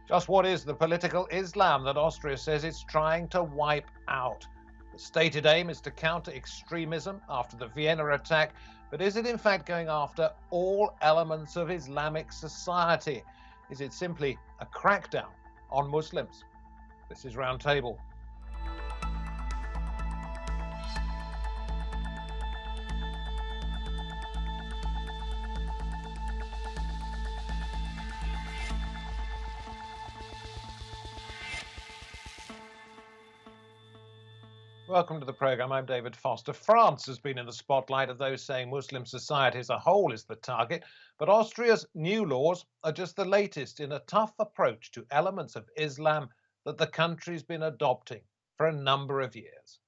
Just what is the political Islam that Austria says it's trying to wipe out? The stated aim is to counter extremism after the Vienna attack, but is it in fact going after all elements of Islamic society? Is it simply a crackdown on Muslims? This is Roundtable. Welcome to the programme. I'm David Foster. France has been in the spotlight of those saying Muslim society as a whole is the target, but Austria's new laws are just the latest in a tough approach to elements of Islam that the country's been adopting for a number of years.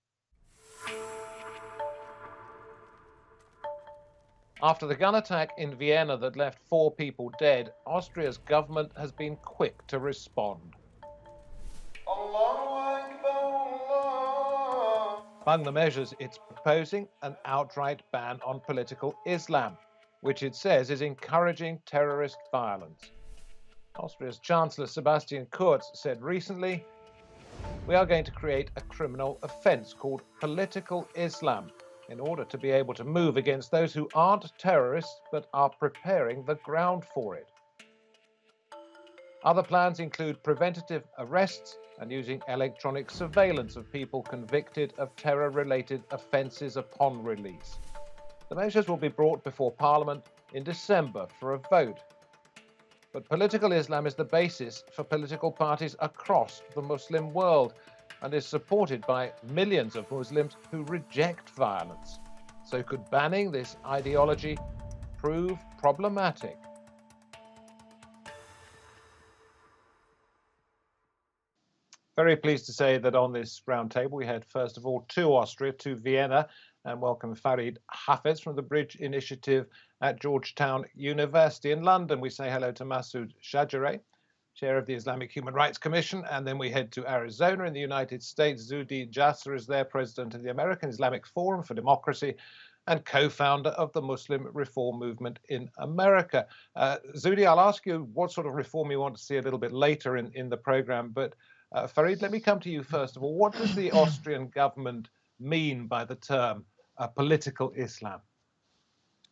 After the gun attack in Vienna that left 4 people dead, Austria's government has been quick to respond. Among the measures it's proposing, an outright ban on political Islam, which it says is encouraging terrorist violence. Austria's Chancellor Sebastian Kurz said recently, "We are going to create a criminal offence called political Islam in order to be able to move against those who aren't terrorists but are preparing the ground for it." Other plans include preventative arrests and using electronic surveillance of people convicted of terror-related offences upon release. The measures will be brought before Parliament in December for a vote. But political Islam is the basis for political parties across the Muslim world and is supported by millions of Muslims who reject violence. So could banning this ideology prove problematic? Very pleased to say that on this roundtable we head first of all to Austria, to Vienna, and welcome Farid Hafez from the Bridge Initiative at Georgetown University in London. We say hello to Massoud Shadjareh, chair of the Islamic Human Rights Commission, and then we head to Arizona in the United States. Zuhdi Jasser is there, president of the American Islamic Forum for Democracy and co-founder of the Muslim Reform Movement in America. Zuhdi, I'll ask you what sort of reform you want to see a little bit later in the program, but Farid, let me come to you first of all. What does the Austrian government mean by the term political Islam?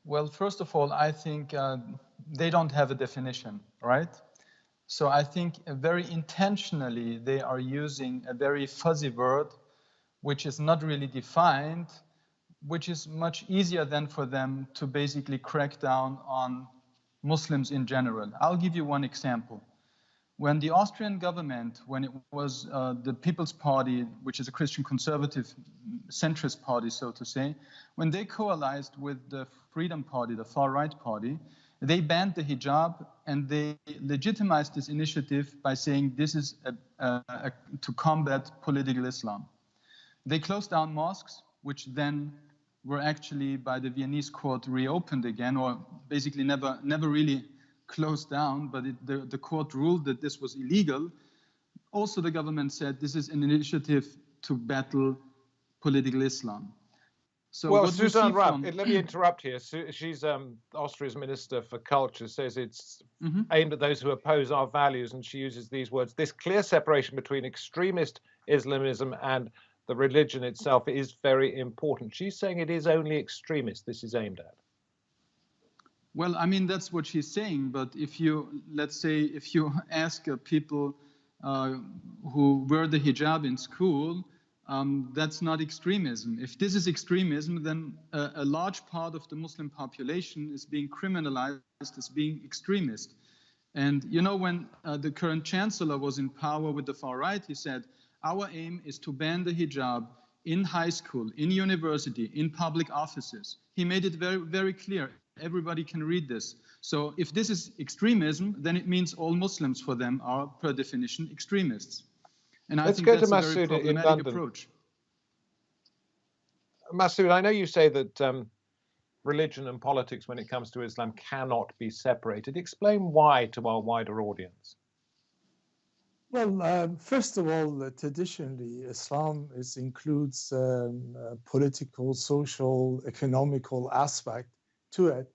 Well, first of all, I think they don't have a definition, right? So I think very intentionally they are using a very fuzzy word, which is not really defined, which is much easier than for them to basically crack down on Muslims in general. I'll give you one example. When the Austrian government, when it was the People's Party, which is a Christian conservative centrist party, so to say, when they coalesced with the Freedom Party, the far-right party, they banned the hijab and they legitimized this initiative by saying this is to combat political Islam. They closed down mosques, which then were actually by the Viennese court reopened again, or basically never really closed down, but the court ruled that this was illegal. Also, the government said this is an initiative to battle political Islam. So well, Susan Rapp, let me interrupt here. She's Austria's Minister for Culture, says it's aimed at those who oppose our values, and she uses these words: "This clear separation between extremist Islamism and the religion itself is very important." She's saying it is only extremist this is aimed at. Well, I mean, that's what she's saying. But if you, let's say, if you ask people who wear the hijab in school, that's not extremism. If this is extremism, then a large part of the Muslim population is being criminalized as being extremist. And, you know, when the current chancellor was in power with the far right, he said, our aim is to ban the hijab in high school, in university, in public offices. He made it very, very clear. Everybody can read this. So if this is extremism, then it means all Muslims for them are, per definition, extremists. And I think that's a very problematic approach. Massoud, I know you say that religion and politics, when it comes to Islam, cannot be separated. Explain why to our wider audience. Well, first of all, traditionally, Islam includes political, social, economical aspect to it.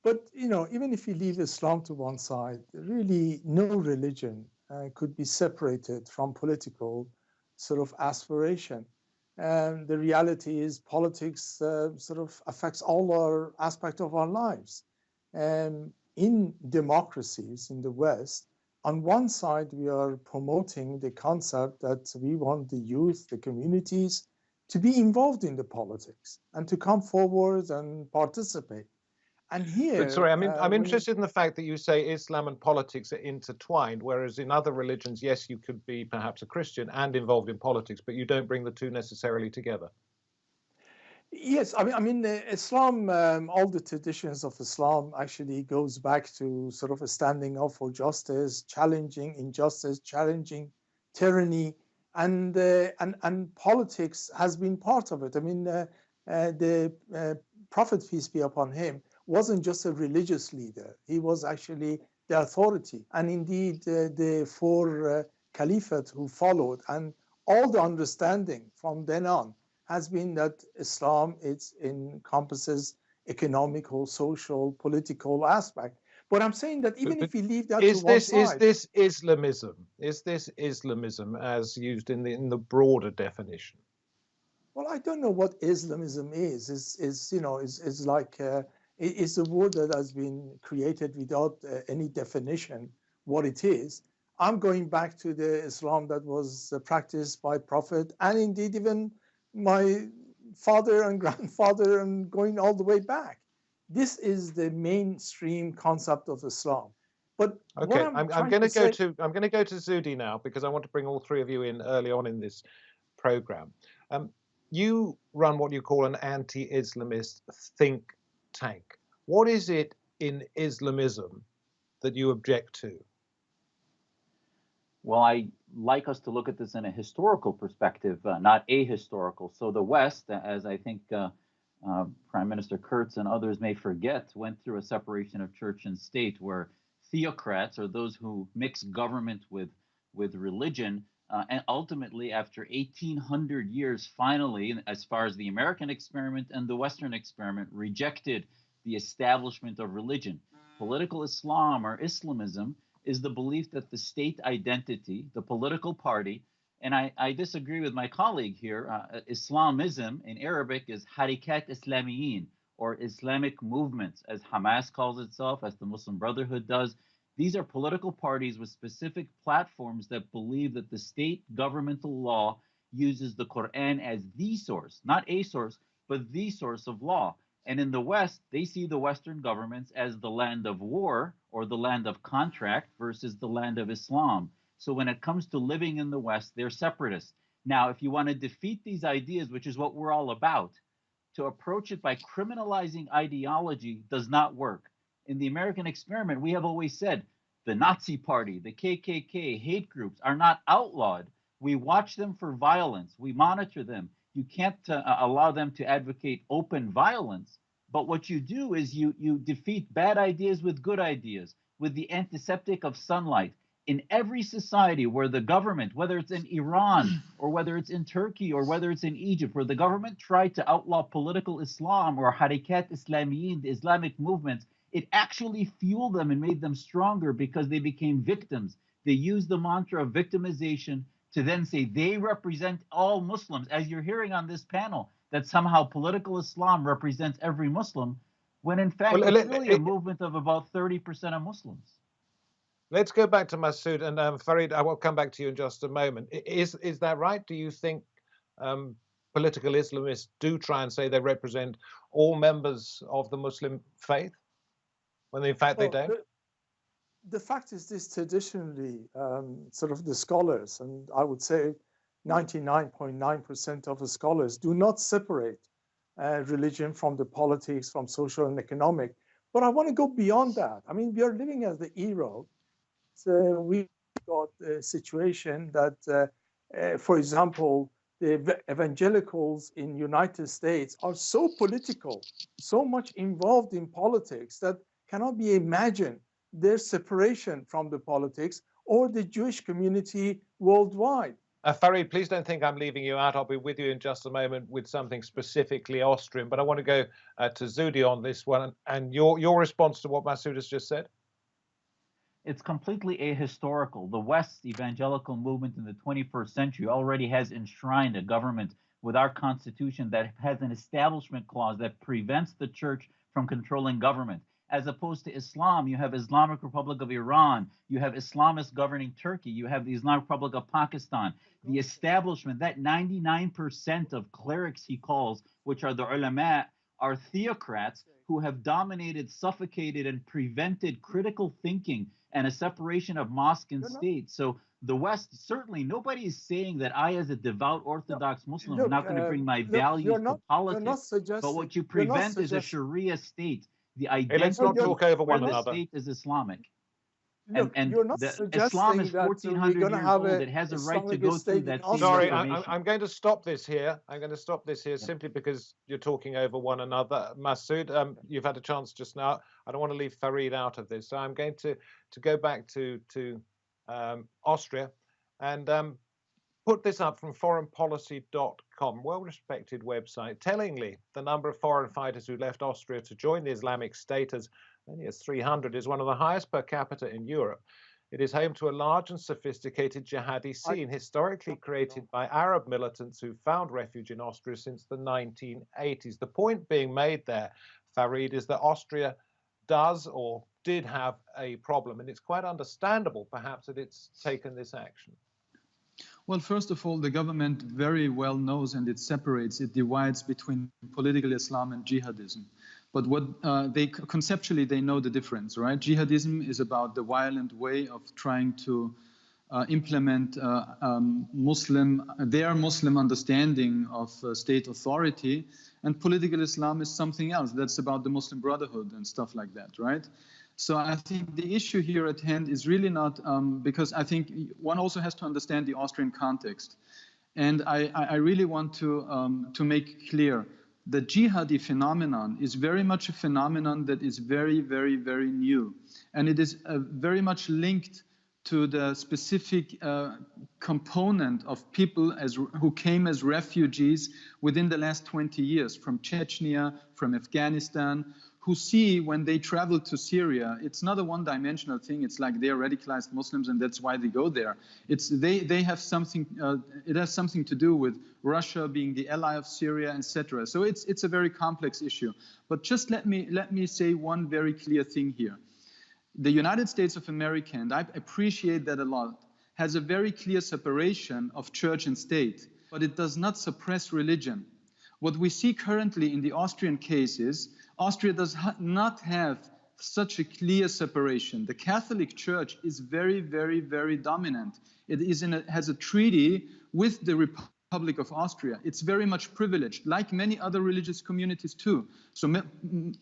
But, you know, even if you leave Islam to one side, really no religion could be separated from political sort of aspiration. And the reality is politics sort of affects all our aspects of our lives. And in democracies in the West, on one side, we are promoting the concept that we want the youth, the communities, to be involved in the politics and to come forward and participate. And here, but sorry, I'm interested in the fact that you say Islam and politics are intertwined, whereas in other religions, yes, you could be perhaps a Christian and involved in politics, but you don't bring the two necessarily together. Yes, Islam, all the traditions of Islam actually goes back to sort of a standing up for justice, challenging injustice, challenging tyranny, and politics has been part of it. The Prophet, peace be upon him, wasn't just a religious leader. He was actually the authority. And indeed, the four caliphate who followed, and all the understanding from then on has been that Islam encompasses economical, social, political aspect. But I'm saying that even if we leave that to one side, is this Islamism? Is this Islamism as used in the broader definition? Well, I don't know what Islamism is. It's a word that has been created without any definition what it is. I'm going back to the Islam that was practiced by Prophet, and indeed even my father and grandfather, and going all the way back. This is the mainstream concept of Islam. But okay, I'm going to go to Zuhdi now, because I want to bring all three of you in early on in this program. You run what you call an anti-Islamist think tank. What is it in Islamism that you object to? Well, I like us to look at this in a historical perspective, not ahistorical. So the West, as I think Prime Minister Kurz and others may forget, went through a separation of church and state where theocrats, or those who mix government with religion, and ultimately after 1,800 years, finally, as far as the American experiment and the Western experiment, rejected the establishment of religion. Political Islam, or Islamism, is the belief that the state identity, the political party, and I disagree with my colleague here, Islamism in Arabic is Harikat Islamiyin, or Islamic movements, as Hamas calls itself, as the Muslim Brotherhood does. These are political parties with specific platforms that believe that the state governmental law uses the Quran as the source, not a source, but the source of law. And in the West, they see the Western governments as the land of war, or the land of contract, versus the land of Islam. So when it comes to living in the West, they're separatists. Now, if you want to defeat these ideas, which is what we're all about, to approach it by criminalizing ideology does not work. In the American experiment, we have always said the Nazi Party, the KKK, hate groups are not outlawed. We watch them for violence. We monitor them. You can't allow them to advocate open violence. But what you do is you defeat bad ideas with good ideas, with the antiseptic of sunlight. In every society where the government, whether it's in Iran or whether it's in Turkey or whether it's in Egypt, where the government tried to outlaw political Islam or Harikat Islamiyin, the Islamic movements, it actually fueled them and made them stronger because they became victims. They used the mantra of victimization to then say they represent all Muslims, as you're hearing on this panel, that somehow political Islam represents every Muslim, when in fact it's really a movement of about 30% of Muslims. Let's go back to Massoud, and Farid, I will come back to you in just a moment. Is that right? Do you think political Islamists do try and say they represent all members of the Muslim faith, when in fact they don't? The fact is this: traditionally, sort of the scholars, and I would say 99.9% of the scholars, do not separate religion from the politics, from social and economic. But I want to go beyond that. I mean, we are living as the era. So we got a situation that, for example, the evangelicals in United States are so political, so much involved in politics that cannot be imagined their separation from the politics, or the Jewish community worldwide. Farid, please don't think I'm leaving you out. I'll be with you in just a moment with something specifically Austrian, but I want to go to Zuhdi on this one, and your response to what Massoud has just said. It's completely ahistorical. The West's evangelical movement in the 21st century already has enshrined a government with our constitution that has an establishment clause that prevents the church from controlling government. As opposed to Islam, you have Islamic Republic of Iran, you have Islamists governing Turkey, you have the Islamic Republic of Pakistan. The establishment, that 99% of clerics he calls, which are the ulama, are theocrats who have dominated, suffocated, and prevented critical thinking and a separation of mosque and state. So the West, certainly nobody is saying that I, as a devout Orthodox Muslim, am not going to bring my values to politics. But what you prevent is a Sharia state. The identity let's not talk over one of the another. state is Islamic. Look, you're not Islam is suggesting that 1,400 we're going to years have old. It has a right to go through that same Sorry, reformation. I'm going to stop this here. I'm going to stop this here simply because you're talking over one another. Massoud, you've had a chance just now. I don't want to leave Farid out of this, so I'm going to go back to Austria and put this up from foreignpolicy.com, well-respected website. Tellingly, the number of foreign fighters who left Austria to join the Islamic State as only as 300 is one of the highest per capita in Europe. It is home to a large and sophisticated jihadi scene, historically created by Arab militants who found refuge in Austria since the 1980s. The point being made there, Farid, is that Austria does or did have a problem, and it's quite understandable, perhaps, that it's taken this action. Well, first of all, the government very well knows, and it separates, it divides between political Islam and jihadism. But what conceptually, they know the difference, right? Jihadism is about the violent way of trying to implement their Muslim understanding of state authority. And political Islam is something else. That's about the Muslim Brotherhood and stuff like that, right? So I think the issue here at hand is really not, because I think one also has to understand the Austrian context. And I really want to make clear the jihadi phenomenon is very much a phenomenon that is very, very, very new. And it is very much linked to the specific component of people who came as refugees within the last 20 years from Chechnya, from Afghanistan, who see when they travel to Syria, it's not a one-dimensional thing. It's like they're radicalized Muslims and that's why they go there. They have something, it has something to do with Russia being the ally of Syria, etc. So it's a very complex issue. But just let me say one very clear thing here. The United States of America, and I appreciate that a lot, has a very clear separation of church and state, but it does not suppress religion. What we see currently in the Austrian case is Austria does not have such a clear separation. The Catholic Church is very, very, very dominant. It has a treaty with the Republic of Austria. It's very much privileged, like many other religious communities too. So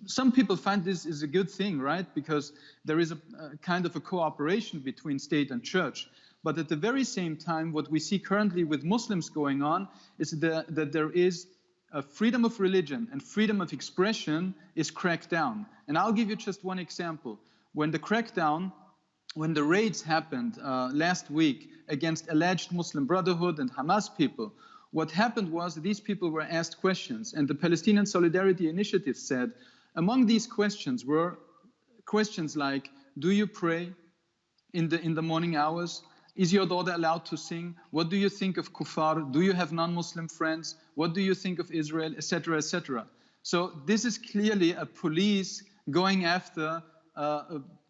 some people find this is a good thing, right? Because there is a kind of a cooperation between state and church. But at the very same time, what we see currently with Muslims going on is that there is freedom of religion and freedom of expression is cracked down. And I'll give you just one example. When the raids happened last week against alleged Muslim Brotherhood and Hamas people, what happened was these people were asked questions, and the Palestinian Solidarity Initiative said, among these questions were questions like, do you pray in the morning hours? Is your daughter allowed to sing? What do you think of kuffar? Do you have non-Muslim friends? What do you think of Israel, etc., etc.? So this is clearly a police going after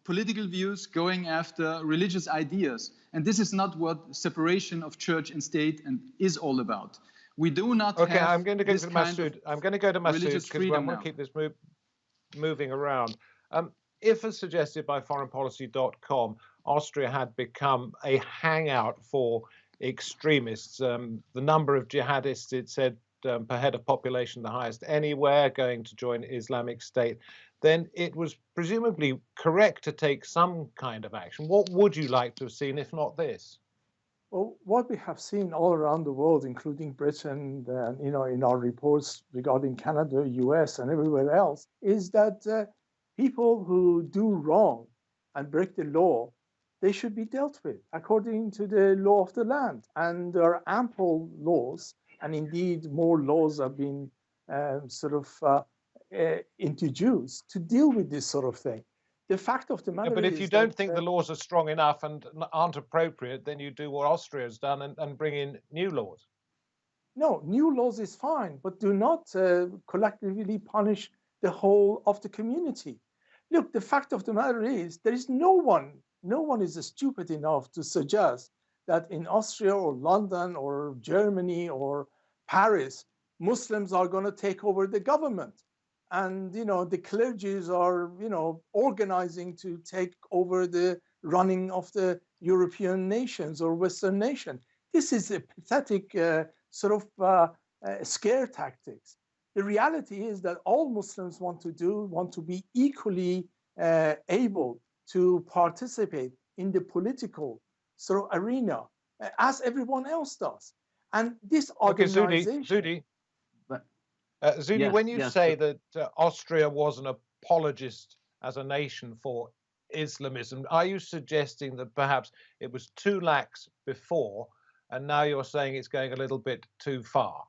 political views, going after religious ideas. And this is not what separation of church and state is all about. We do not have I'm going to go to Massoud. I'm going to go to Massoud because I want to keep this moving around. If, as suggested by foreignpolicy.com, Austria had become a hangout for extremists, the number of jihadists, it said, per head of population, the highest anywhere, going to join Islamic State, then it was presumably correct to take some kind of action. What would you like to have seen, if not this? Well, what we have seen all around the world, including Britain, in our reports regarding Canada, US, and everywhere else, is that people who do wrong and break the law, they should be dealt with according to the law of the land. And there are ample laws, and indeed more laws have been introduced to deal with this sort of thing. the fact of the matter but is if you don't that, think the laws are strong enough and aren't appropriate, then you do what Austria has done and bring in new laws. no, new laws is fine, but do not collectively punish the whole of the community. Look, the fact of the matter is there is no one is stupid enough to suggest that in Austria or London or Germany or Paris, Muslims are going to take over the government. And, the clergies are, organizing to take over the running of the European nations or Western nation. This is a pathetic sort of scare tactics. The reality is that all Muslims want to be equally able to participate in the political sort of arena as everyone else does. And this organization. Zuhdi, Yes, when you yes, say that Austria was an apologist as a nation for Islamism, are you suggesting that perhaps it was too lax before, and now you're saying it's going a little bit too far?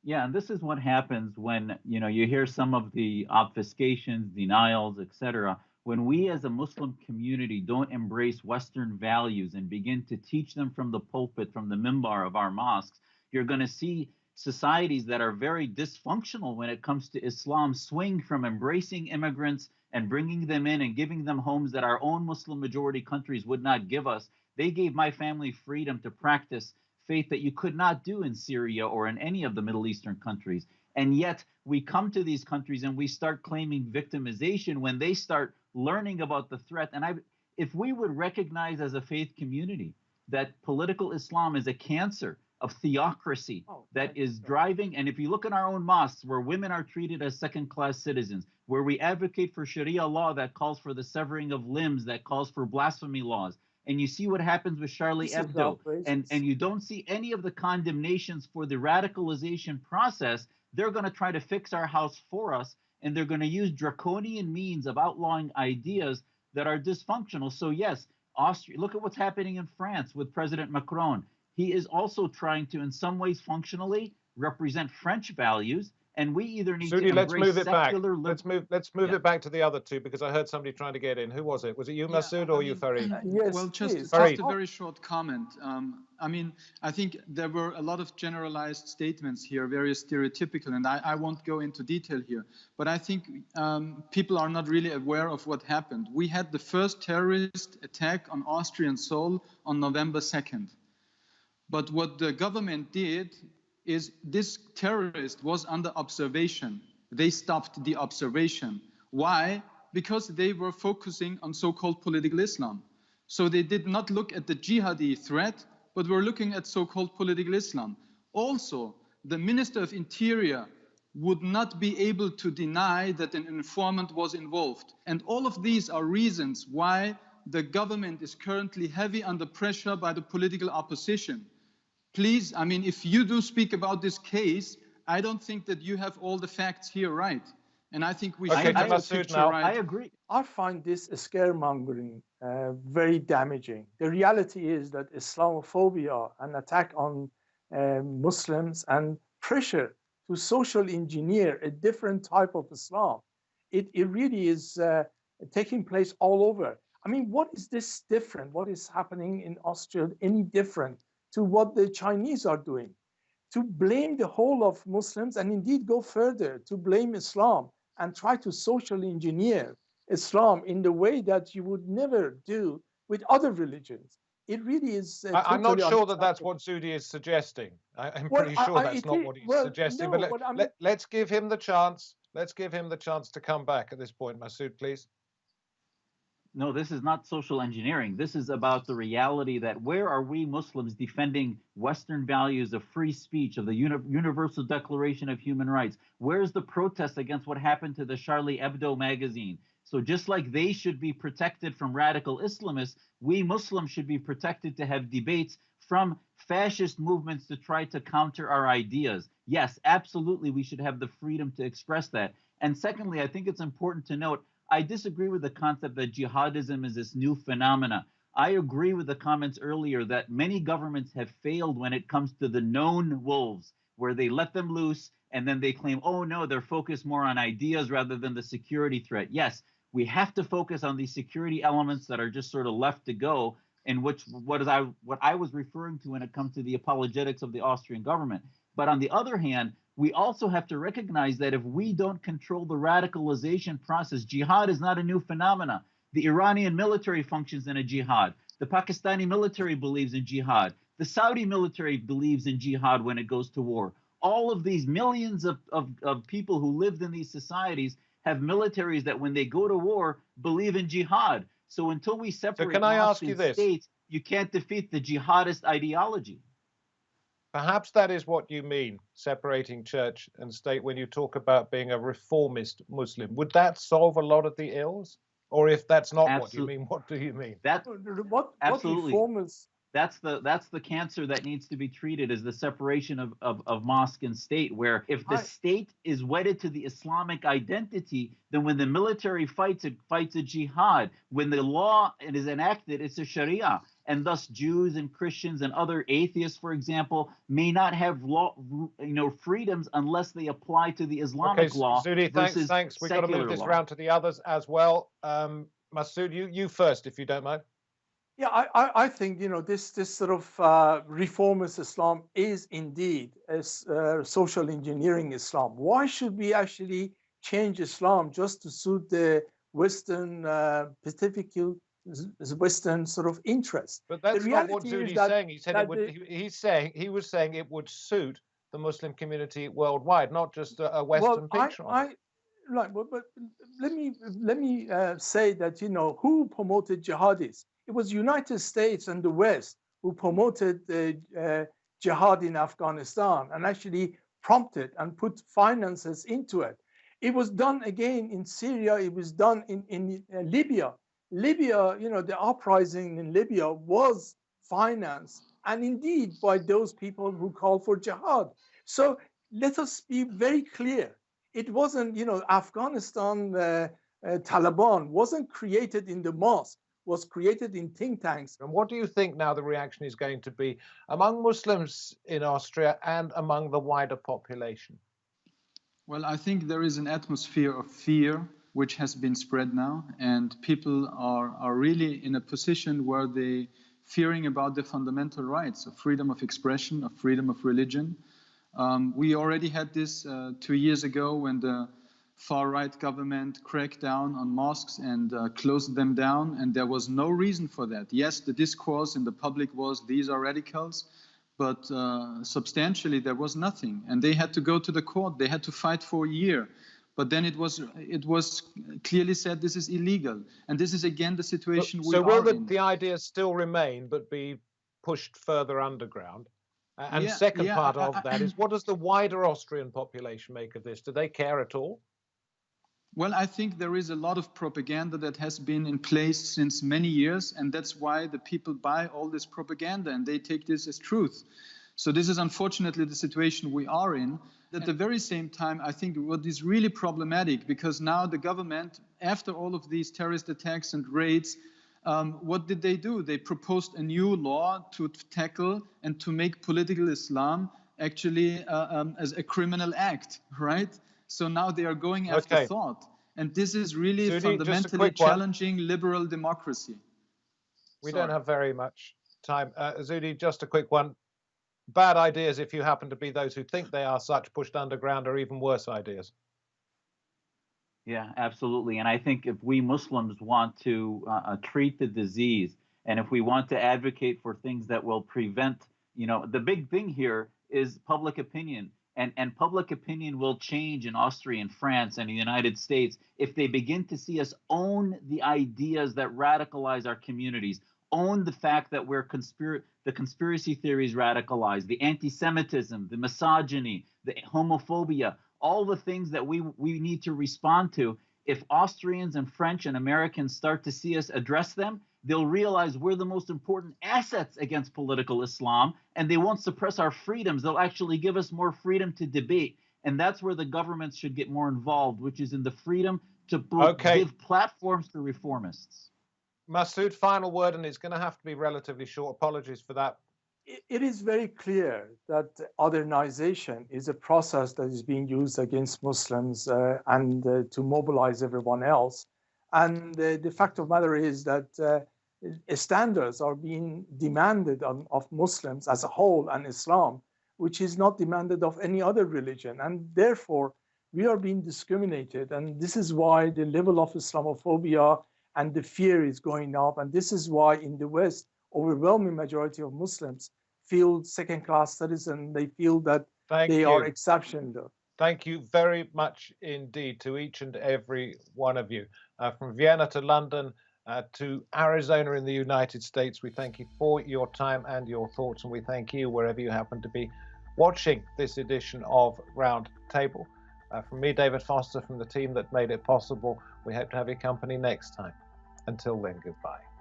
Yeah, and this is what happens when you hear some of the obfuscations, denials, etc. When we as a Muslim community don't embrace Western values and begin to teach them from the pulpit, from the mimbar of our mosques, you're going to see societies that are very dysfunctional when it comes to Islam swing from embracing immigrants and bringing them in and giving them homes that our own Muslim majority countries would not give us. They gave my family freedom to practice faith that you could not do in Syria or in any of the Middle Eastern countries. And yet we come to these countries and we start claiming victimization when they start learning about the threat. And if we would recognize as a faith community that political Islam is a cancer of theocracy that is driving, and if you look in our own mosques where women are treated as second-class citizens, where we advocate for Sharia law that calls for the severing of limbs, that calls for blasphemy laws, and you see what happens with Charlie Hebdo, and you don't see any of the condemnations for the radicalization process, they're going to try to fix our house for us, and they're going to use draconian means of outlawing ideas that are dysfunctional. So yes, Austria, look at what's happening in France with President Macron. He is also trying to, in some ways, functionally represent French values, and we either need to embrace secular. Let's move it back to the other two, because I heard somebody trying to get in. Who was it? Was it you, Massoud, or you, Farid? Yes. Well, just Farid. a very short comment. I think there were a lot of generalized statements here, very stereotypical, and I won't go into detail here. But I think people are not really aware of what happened. We had the first terrorist attack on Austrian soil on November 2nd. But what the government did is this terrorist was under observation. They stopped the observation. Why? Because they were focusing on so-called political Islam. So they did not look at the jihadi threat, but were looking at so-called political Islam. Also, the Minister of Interior would not be able to deny that an informant was involved. And all of these are reasons why the government is currently heavy under pressure by the political opposition. Please, if you do speak about this case, I don't think that you have all the facts here right. And I think we should have the picture right. I agree. I find this scaremongering very damaging. The reality is that Islamophobia, an attack on Muslims and pressure to social engineer a different type of Islam, it really is taking place all over. What is this different? What is happening in Austria any different to what the Chinese are doing? To blame the whole of Muslims and indeed go further to blame Islam and try to socially engineer Islam in the way that you would never do with other religions. It really is. I'm not sure that that's what Zuhdi is suggesting. I'm pretty sure that's not what he's suggesting. No, but let's give him the chance. Let's give him the chance to come back at this point. Massoud, please. No, this is not social engineering. This is about the reality that where are we Muslims defending Western values of free speech, of the Universal Declaration of Human Rights? Where's the protest against what happened to the Charlie Hebdo magazine? So just like they should be protected from radical Islamists, we Muslims should be protected to have debates from fascist movements to try to counter our ideas. Yes, absolutely, we should have the freedom to express that. And secondly, I think it's important to note, I disagree with the concept that jihadism is this new phenomena. I agree with the comments earlier that many governments have failed when it comes to the known wolves, where they let them loose and then they claim, oh no, they're focused more on ideas rather than the security threat. Yes, We have to focus on these security elements that are just sort of left to go, in which what I was referring to when it comes to the apologetics of the Austrian government. But on the other hand, we also have to recognize that if we don't control the radicalization process, jihad is not a new phenomena. The Iranian military functions in a jihad. The Pakistani military believes in jihad. The Saudi military believes in jihad when it goes to war. All of these millions of people who lived in these societies have militaries that when they go to war believe in jihad. So until we separate can I ask mosques you and this? states, you can't defeat the jihadist ideology. Perhaps that is what you mean, separating church and state, when you talk about being a reformist Muslim. Would that solve a lot of the ills? Or if that's not what you mean, what do you mean? What reformers? That's the cancer that needs to be treated, is the separation of mosque and state, where if the state is wedded to the Islamic identity, then when the military fights, it fights a jihad. When the law is enacted, it's a Sharia. And thus Jews and Christians and other atheists, for example, may not have freedoms unless they apply to the Islamic law. Zuhdi, thanks. We've got to move this round to the others as well. Massoud, you first, if you don't mind. Yeah, I think, this sort of reformist Islam is indeed a social engineering Islam. Why should we actually change Islam just to suit the Western, specifically Western sort of interest? But that's not what Zuhdi's saying. He said he was saying it would suit the Muslim community worldwide, not just a Western picture. Right, but let me say that, who promoted jihadis? It was United States and the West who promoted the jihad in Afghanistan and actually prompted and put finances into it. It was done again in Syria. It was done in Libya. Libya, the uprising in Libya was financed and indeed by those people who called for jihad. So let us be very clear. It wasn't, Afghanistan, Taliban wasn't created in the mosque, was created in think tanks. And what do you think now the reaction is going to be among Muslims in Austria and among the wider population? Well, I think there is an atmosphere of fear which has been spread now, and people are really in a position where they fearing about the fundamental rights of freedom of expression, of freedom of religion. We already had this 2 years ago when the far-right government cracked down on mosques and closed them down, and there was no reason for that. Yes, the discourse in the public was, these are radicals, but substantially there was nothing. And they had to go to the court, they had to fight for a year. But then it was clearly said this is illegal. And this is again the situation we are in. So will the idea still remain, but be pushed further underground? And second part of that is, what does the wider Austrian population make of this? Do they care at all? Well, I think there is a lot of propaganda that has been in place since many years, and that's why the people buy all this propaganda and they take this as truth. So this is unfortunately the situation we are in. At the very same time, I think what is really problematic, because now the government, after all of these terrorist attacks and raids, what did they do? They proposed a new law to tackle and to make political Islam actually as a criminal act, right? So now they are going after thought. And this is really Zuhdi, fundamentally challenging liberal democracy. We don't have very much time. Zuhdi, just a quick one. Bad ideas, if you happen to be those who think they are such, pushed underground, are even worse ideas. Yeah, absolutely. And I think if we Muslims want to treat the disease, and if we want to advocate for things that will prevent, the big thing here is public opinion. And public opinion will change in Austria and France and the United States if they begin to see us own the ideas that radicalize our communities, own the fact that the conspiracy theories radicalize, the anti-Semitism, the misogyny, the homophobia, all the things that we need to respond to. If Austrians and French and Americans start to see us address them, they'll realize we're the most important assets against political Islam, and they won't suppress our freedoms. They'll actually give us more freedom to debate. And that's where the governments should get more involved, which is in the freedom to give platforms to reformists. Massoud, final word, and it's going to have to be relatively short. Apologies for that. It is very clear that Othernization is a process that is being used against Muslims and to mobilize everyone else. And the fact of the matter is that standards are being demanded of Muslims as a whole and Islam, which is not demanded of any other religion. And therefore, we are being discriminated. And this is why the level of Islamophobia and the fear is going up. And this is why in the West, overwhelming majority of Muslims feel second-class citizens. They feel that they are exceptional. Thank you very much indeed to each and every one of you. From Vienna to London to Arizona in the United States, we thank you for your time and your thoughts, and we thank you wherever you happen to be watching this edition of Roundtable. From me, David Foster, from the team that made it possible, we hope to have your company next time. Until then, goodbye.